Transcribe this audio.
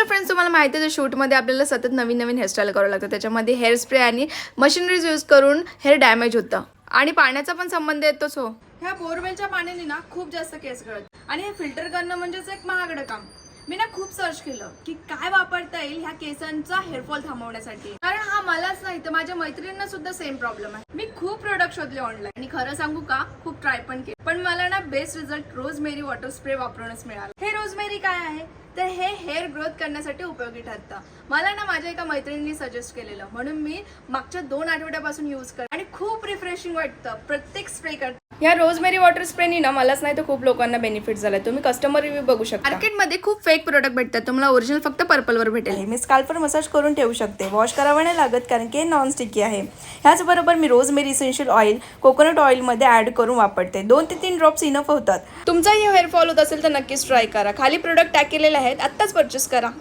Hello friends, तुम्हाला माहिती आहे शूटमध्ये आपल्याला सतत नवीन नवीन हेअरस्टाईल करावं लागतं. त्याच्यामध्ये हेअर स्प्रे आणि मशिनरीज यूज करून हेअर डॅमेज होतं आणि पाण्याचा पण संबंध येतोच हो. ह्या बोरवेलच्या पाण्याने ना खूप जास्त केस गळत आणि हे फिल्टर करणं म्हणजेच एक महागडं काम. मी ना खूप सर्च केलं की काय वापरता येईल ह्या केसांचा हेअरफॉल थांबवण्यासाठी, कारण हा मलाच नाही तर माझ्या मैत्रिणींना सुद्धा सेम प्रॉब्लेम आहे. मी खूप प्रोडक्ट शोधले ऑनलाईन आणि खरं सांगू का खूप ट्राय पण केले, पण मला ना best result rosemary water spray वापरूनच मिळाला. हे रोजमेरी काय आहे तर हे हेअर ग्रोथ करण्यासाठी उपयोगी ठरतं. मला ना माझ्या एका मैत्रिणींनी सजेस्ट केलेलं, म्हणून मी मागच्या 2 आठवड्यापासून यूज करते आणि खूप रिफ्रेशिंग वाटतं प्रत्येक स्प्रे करता. या रोजमेरी वॉटर स्प्रेनी ना मलाच नाही तर खूप लोकांना बेनिफिट झालाय. तुम्ही कस्टमर रिव्ह्यू बघू शकता. मार्केटमध्ये खूप फेक प्रोडक्ट भेटतात, तुम्हाला ओरिजिनल फक्त पर्पलवर भेटेल. मी स्काल्पवर मसाज करून ठेवू शकते, वॉश करावं नाही लागत कारण की नॉन स्टिकी आहे. ह्याचबरोबर मी रोजमेरी इसेन्शियल ऑइल कोकोनट ऑइलमध्ये ॲड करून वापरते. 2 ते 3 ड्रॉप्स इनफ होतात. तुमचाही हेअर फॉल होत असेल तर नक्कीच ट्राय करा. खाली प्रोडक्ट टॅग केलेले आहेत, आत्ताच परचेस करा.